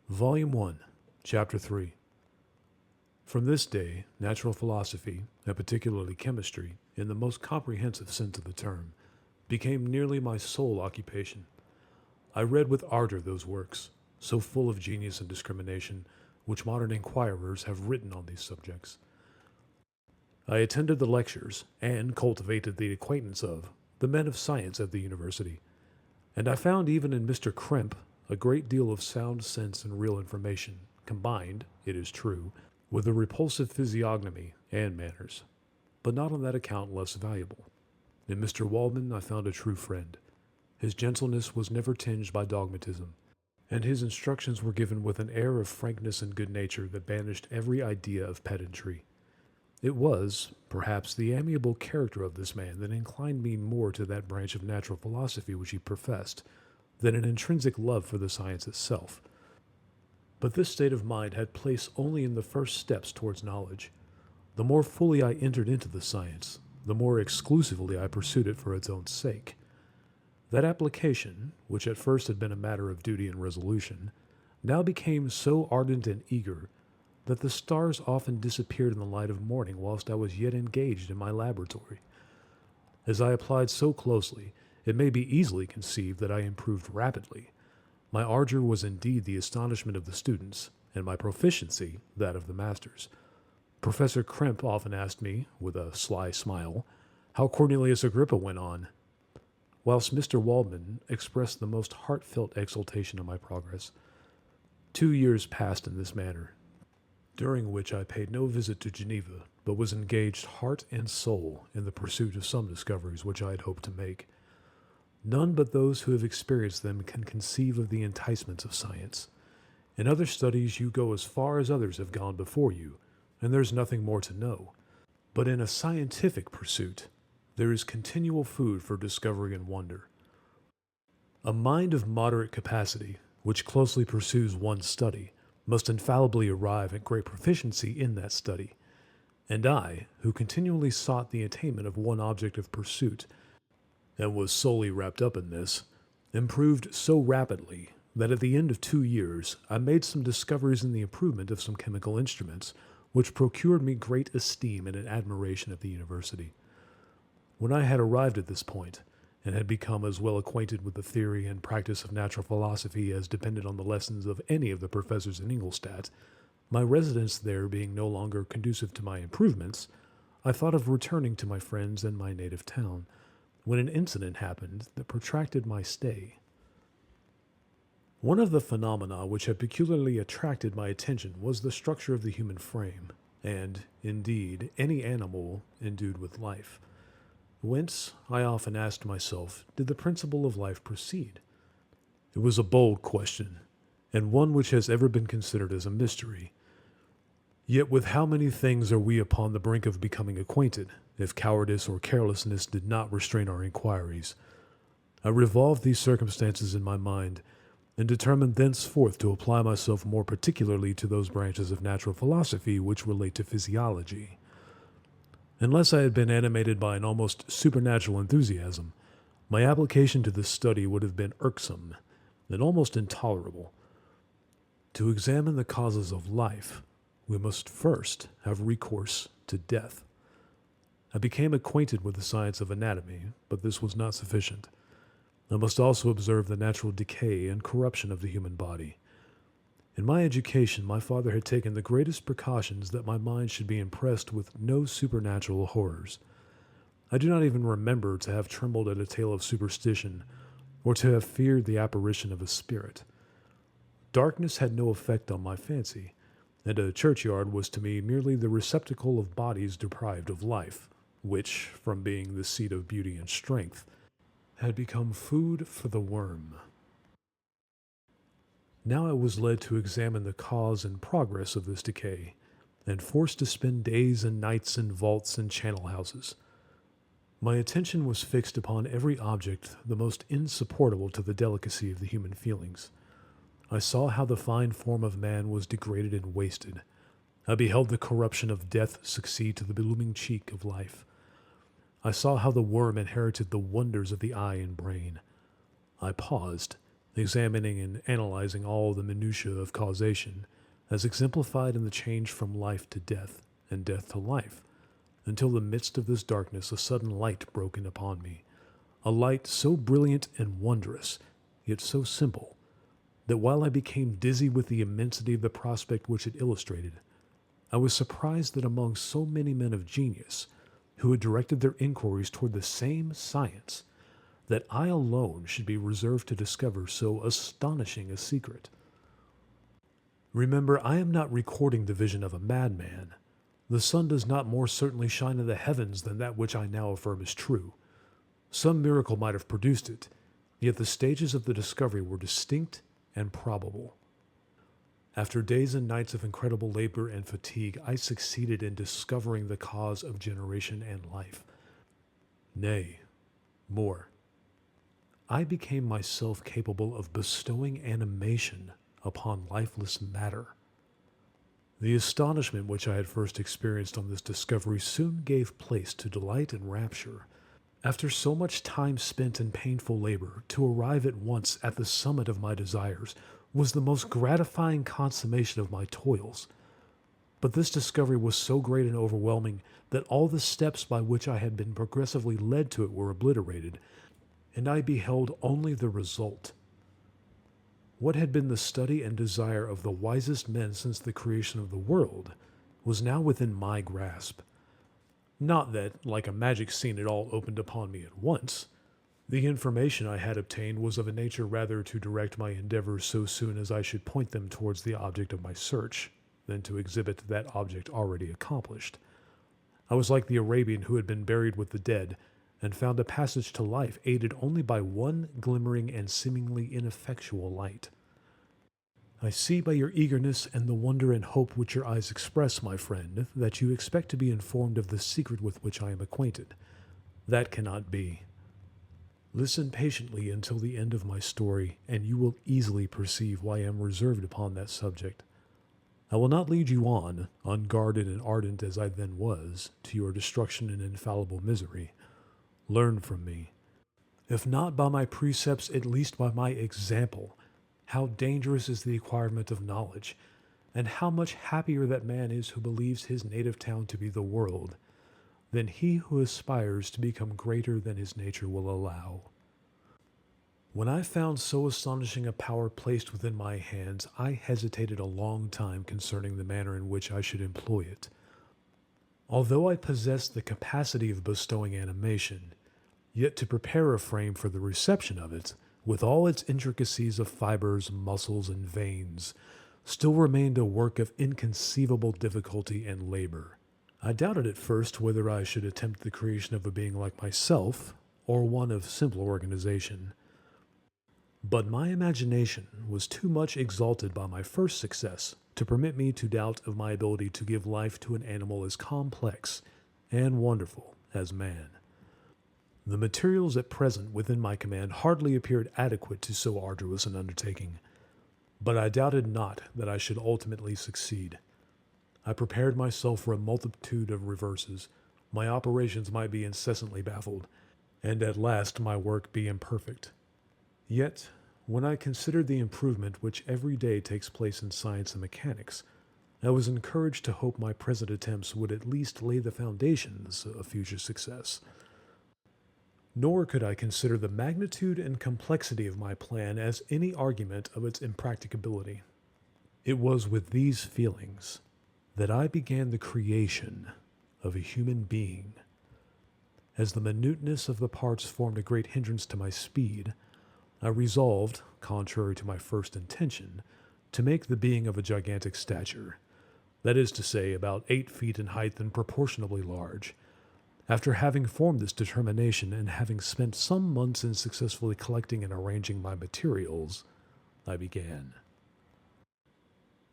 Volume 1, Chapter 3. From this day, natural philosophy, and particularly chemistry, in the most comprehensive sense of the term, became nearly my sole occupation. I read with ardor those works, so full of genius and discrimination, which modern inquirers have written on these subjects. I attended the lectures, and cultivated the acquaintance of, the men of science at the university, and I found even in Mr. Krempe a great deal of sound sense and real information, combined, it is true, with a repulsive physiognomy and manners, but not on that account less valuable. In Mr. Waldman I found a true friend. His gentleness was never tinged by dogmatism, and his instructions were given with an air of frankness and good nature that banished every idea of pedantry. It was, perhaps, the amiable character of this man that inclined me more to that branch of natural philosophy which he professed, than an intrinsic love for the science itself. But this state of mind had place only in the first steps towards knowledge. The more fully I entered into the science, the more exclusively I pursued it for its own sake. That application, which at first had been a matter of duty and resolution, now became so ardent and eager that the stars often disappeared in the light of morning whilst I was yet engaged in my laboratory. As I applied so closely, it may be easily conceived that I improved rapidly. My ardor was indeed the astonishment of the students, and my proficiency that of the masters. Professor Krempe often asked me, with a sly smile, how Cornelius Agrippa went on, whilst Mr. Waldman expressed the most heartfelt exultation of my progress. 2 years passed in this manner, during which I paid no visit to Geneva, but was engaged heart and soul in the pursuit of some discoveries which I had hoped to make. None but those who have experienced them can conceive of the enticements of science. In other studies you go as far as others have gone before you, and there is nothing more to know. But in a scientific pursuit, there is continual food for discovery and wonder. A mind of moderate capacity, which closely pursues one study, must infallibly arrive at great proficiency in that study. And I, who continually sought the attainment of one object of pursuit, and was solely wrapped up in this, improved so rapidly that at the end of 2 years I made some discoveries in the improvement of some chemical instruments, which procured me great esteem and an admiration at the university. When I had arrived at this point, and had become as well acquainted with the theory and practice of natural philosophy as depended on the lessons of any of the professors in Ingolstadt, my residence there being no longer conducive to my improvements, I thought of returning to my friends and my native town, when an incident happened that protracted my stay. One of the phenomena which had peculiarly attracted my attention was the structure of the human frame, and, indeed, any animal endued with life. Whence, I often asked myself, did the principle of life proceed? It was a bold question, and one which has ever been considered as a mystery. Yet with how many things are we upon the brink of becoming acquainted, if cowardice or carelessness did not restrain our inquiries? I revolved these circumstances in my mind, and determined thenceforth to apply myself more particularly to those branches of natural philosophy which relate to physiology. Unless I had been animated by an almost supernatural enthusiasm, my application to this study would have been irksome and almost intolerable. To examine the causes of life, we must first have recourse to death. I became acquainted with the science of anatomy, but this was not sufficient. I must also observe the natural decay and corruption of the human body. In my education, my father had taken the greatest precautions that my mind should be impressed with no supernatural horrors. I do not even remember to have trembled at a tale of superstition, or to have feared the apparition of a spirit. Darkness had no effect on my fancy, and a churchyard was to me merely the receptacle of bodies deprived of life, which, from being the seat of beauty and strength, had become food for the worm. Now I was led to examine the cause and progress of this decay, and forced to spend days and nights in vaults and channel houses. My attention was fixed upon every object the most insupportable to the delicacy of the human feelings. I saw how the fine form of man was degraded and wasted. I beheld the corruption of death succeed to the blooming cheek of life. I saw how the worm inherited the wonders of the eye and brain. I paused, examining and analyzing all the minutiae of causation, as exemplified in the change from life to death and death to life, until in the midst of this darkness a sudden light broke in upon me, a light so brilliant and wondrous, yet so simple, that while I became dizzy with the immensity of the prospect which it illustrated, I was surprised that among so many men of genius, who had directed their inquiries toward the same science, that I alone should be reserved to discover so astonishing a secret. Remember, I am not recording the vision of a madman. The sun does not more certainly shine in the heavens than that which I now affirm is true. Some miracle might have produced it, yet the stages of the discovery were distinct and probable. After days and nights of incredible labor and fatigue, I succeeded in discovering the cause of generation and life. Nay, more. I became myself capable of bestowing animation upon lifeless matter. The astonishment which I had first experienced on this discovery soon gave place to delight and rapture. After so much time spent in painful labor, to arrive at once at the summit of my desires was the most gratifying consummation of my toils. But this discovery was so great and overwhelming that all the steps by which I had been progressively led to it were obliterated, and I beheld only the result. What had been the study and desire of the wisest men since the creation of the world was now within my grasp. Not that, like a magic scene, it all opened upon me at once. The information I had obtained was of a nature rather to direct my endeavors so soon as I should point them towards the object of my search, than to exhibit that object already accomplished. I was like the Arabian who had been buried with the dead, and found a passage to life aided only by one glimmering and seemingly ineffectual light. I see by your eagerness and the wonder and hope which your eyes express, my friend, that you expect to be informed of the secret with which I am acquainted. That cannot be. Listen patiently until the end of my story, and you will easily perceive why I am reserved upon that subject. I will not lead you on, unguarded and ardent as I then was, to your destruction and infallible misery. Learn from me, if not by my precepts, at least by my example, how dangerous is the acquirement of knowledge, and how much happier that man is who believes his native town to be the world, than he who aspires to become greater than his nature will allow. When I found so astonishing a power placed within my hands, I hesitated a long time concerning the manner in which I should employ it. Although I possessed the capacity of bestowing animation, yet to prepare a frame for the reception of it, with all its intricacies of fibers, muscles, and veins, still remained a work of inconceivable difficulty and labor. I doubted at first whether I should attempt the creation of a being like myself, or one of simpler organization. But my imagination was too much exalted by my first success to permit me to doubt of my ability to give life to an animal as complex and wonderful as man. The materials at present within my command hardly appeared adequate to so arduous an undertaking, but I doubted not that I should ultimately succeed. I prepared myself for a multitude of reverses. My operations might be incessantly baffled, and at last my work be imperfect. Yet, when I considered the improvement which every day takes place in science and mechanics, I was encouraged to hope my present attempts would at least lay the foundations of future success. Nor could I consider the magnitude and complexity of my plan as any argument of its impracticability. It was with these feelings that I began the creation of a human being. As the minuteness of the parts formed a great hindrance to my speed, I resolved, contrary to my first intention, to make the being of a gigantic stature, that is to say, about 8 feet in height and proportionably large. After having formed this determination and having spent some months in successfully collecting and arranging my materials, I began.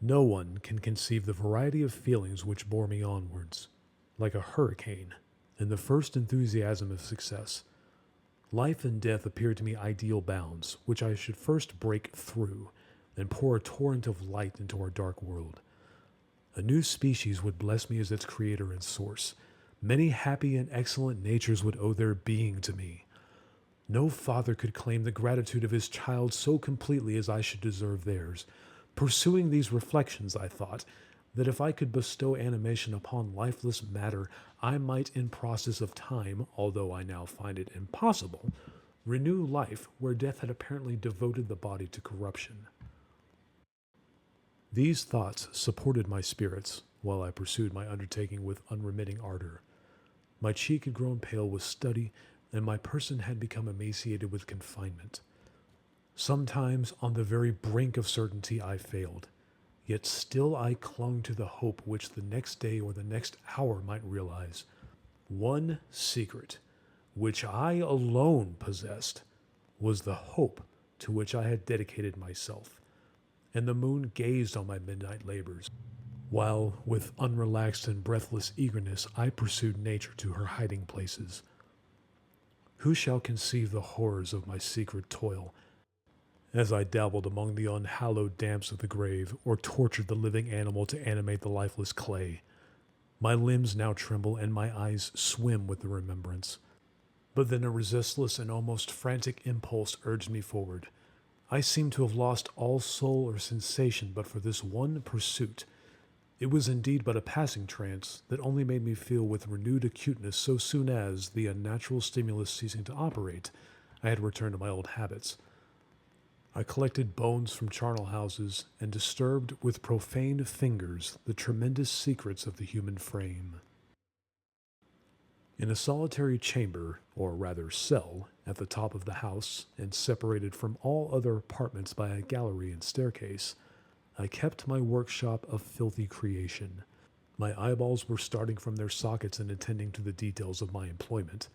No one can conceive the variety of feelings which bore me onwards, like a hurricane, in the first enthusiasm of success. Life and death appeared to me ideal bounds, which I should first break through, and pour a torrent of light into our dark world. A new species would bless me as its creator and source. Many happy and excellent natures would owe their being to me. No father could claim the gratitude of his child so completely as I should deserve theirs. Pursuing these reflections, I thought that if I could bestow animation upon lifeless matter, I might, in process of time, although I now find it impossible, renew life where death had apparently devoted the body to corruption. These thoughts supported my spirits while I pursued my undertaking with unremitting ardor. My cheek had grown pale with study, and my person had become emaciated with confinement. Sometimes, on the very brink of certainty, I failed, yet still I clung to the hope which the next day or the next hour might realize. One secret, which I alone possessed, was the hope to which I had dedicated myself, and the moon gazed on my midnight labors, while, with unrelaxed and breathless eagerness, I pursued nature to her hiding places. Who shall conceive the horrors of my secret toil, as I dabbled among the unhallowed damps of the grave, or tortured the living animal to animate the lifeless clay? My limbs now tremble, and my eyes swim with the remembrance. But then a resistless and almost frantic impulse urged me forward. I seemed to have lost all soul or sensation but for this one pursuit. It was indeed but a passing trance that only made me feel with renewed acuteness so soon as, the unnatural stimulus ceasing to operate, I had returned to my old habits. I collected bones from charnel houses and disturbed with profane fingers the tremendous secrets of the human frame. In a solitary chamber, or rather cell, at the top of the house, and separated from all other apartments by a gallery and staircase, I kept my workshop of filthy creation. My eyeballs were starting from their sockets and attending to the details of my employment.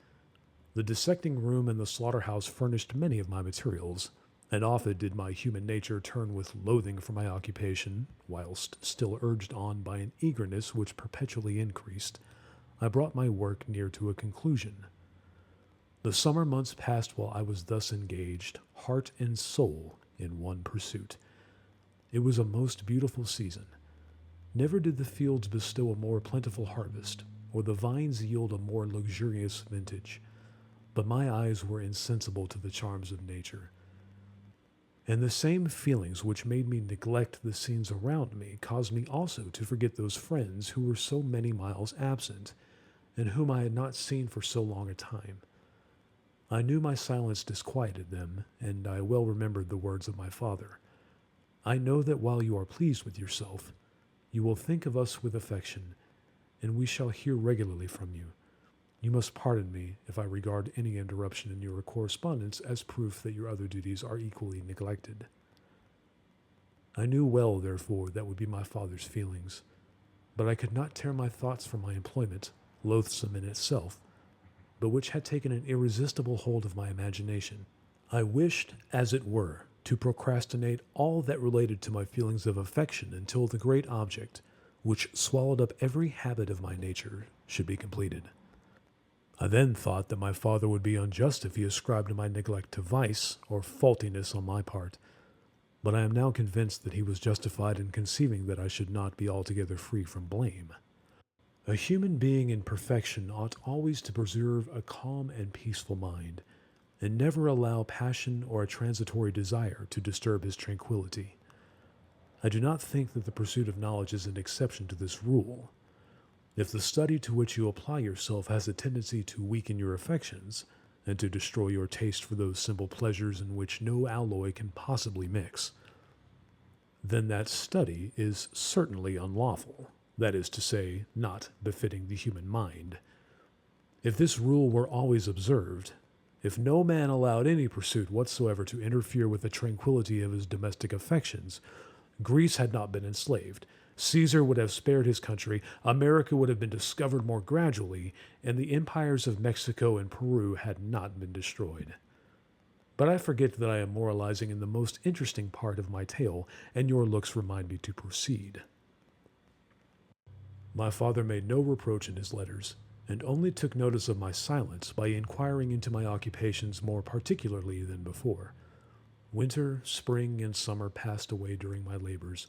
The dissecting room and the slaughterhouse furnished many of my materials, and often did my human nature turn with loathing from my occupation, whilst still urged on by an eagerness which perpetually increased. I brought my work near to a conclusion. The summer months passed while I was thus engaged, heart and soul, in one pursuit. It was a most beautiful season. Never did the fields bestow a more plentiful harvest, or the vines yield a more luxurious vintage. But my eyes were insensible to the charms of nature. And the same feelings which made me neglect the scenes around me caused me also to forget those friends who were so many miles absent, and whom I had not seen for so long a time. I knew my silence disquieted them, and I well remembered the words of my father. I know that while you are pleased with yourself, you will think of us with affection, and we shall hear regularly from you. You must pardon me if I regard any interruption in your correspondence as proof that your other duties are equally neglected. I knew well, therefore, that would be my father's feelings, but I could not tear my thoughts from my employment, loathsome in itself, but which had taken an irresistible hold of my imagination. I wished, as it were, to procrastinate all that related to my feelings of affection until the great object, which swallowed up every habit of my nature, should be completed. I then thought that my father would be unjust if he ascribed my neglect to vice or faultiness on my part, but I am now convinced that he was justified in conceiving that I should not be altogether free from blame. A human being in perfection ought always to preserve a calm and peaceful mind, and never allow passion or a transitory desire to disturb his tranquility. I do not think that the pursuit of knowledge is an exception to this rule. If the study to which you apply yourself has a tendency to weaken your affections, and to destroy your taste for those simple pleasures in which no alloy can possibly mix, then that study is certainly unlawful, that is to say, not befitting the human mind. If this rule were always observed, if no man allowed any pursuit whatsoever to interfere with the tranquility of his domestic affections, Greece had not been enslaved, Caesar would have spared his country, America would have been discovered more gradually, and the empires of Mexico and Peru had not been destroyed. But I forget that I am moralizing in the most interesting part of my tale, and your looks remind me to proceed. My father made no reproach in his letters, and only took notice of my silence by inquiring into my occupations more particularly than before. Winter, spring, and summer passed away during my labors,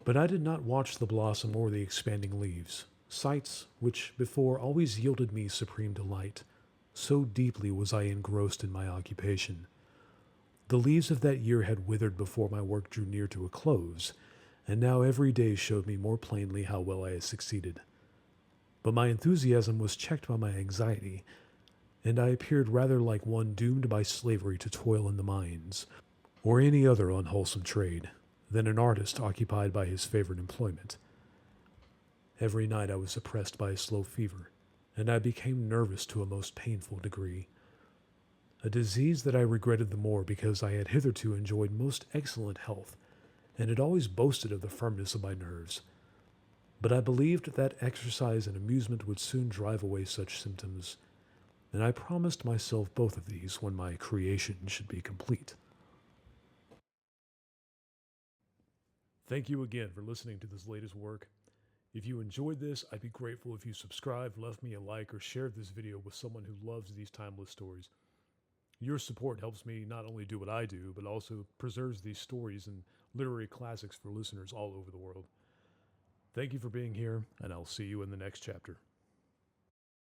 but I did not watch the blossom or the expanding leaves, sights which before always yielded me supreme delight, So deeply was I engrossed in my occupation. The leaves of that year had withered before my work drew near to a close, and now every day showed me more plainly how well I had succeeded. But my enthusiasm was checked by my anxiety, and I appeared rather like one doomed by slavery to toil in the mines, or any other unwholesome trade, than an artist occupied by his favorite employment. Every night I was oppressed by a slow fever, and I became nervous to a most painful degree. A disease that I regretted the more because I had hitherto enjoyed most excellent health, and had always boasted of the firmness of my nerves. But I believed that exercise and amusement would soon drive away such symptoms, and I promised myself both of these when my creation should be complete. Thank you again for listening to this latest work. If you enjoyed this, I'd be grateful if you subscribed, left me a like, or shared this video with someone who loves these timeless stories. Your support helps me not only do what I do, but also preserves these stories and literary classics for listeners all over the world. Thank you for being here, and I'll see you in the next chapter.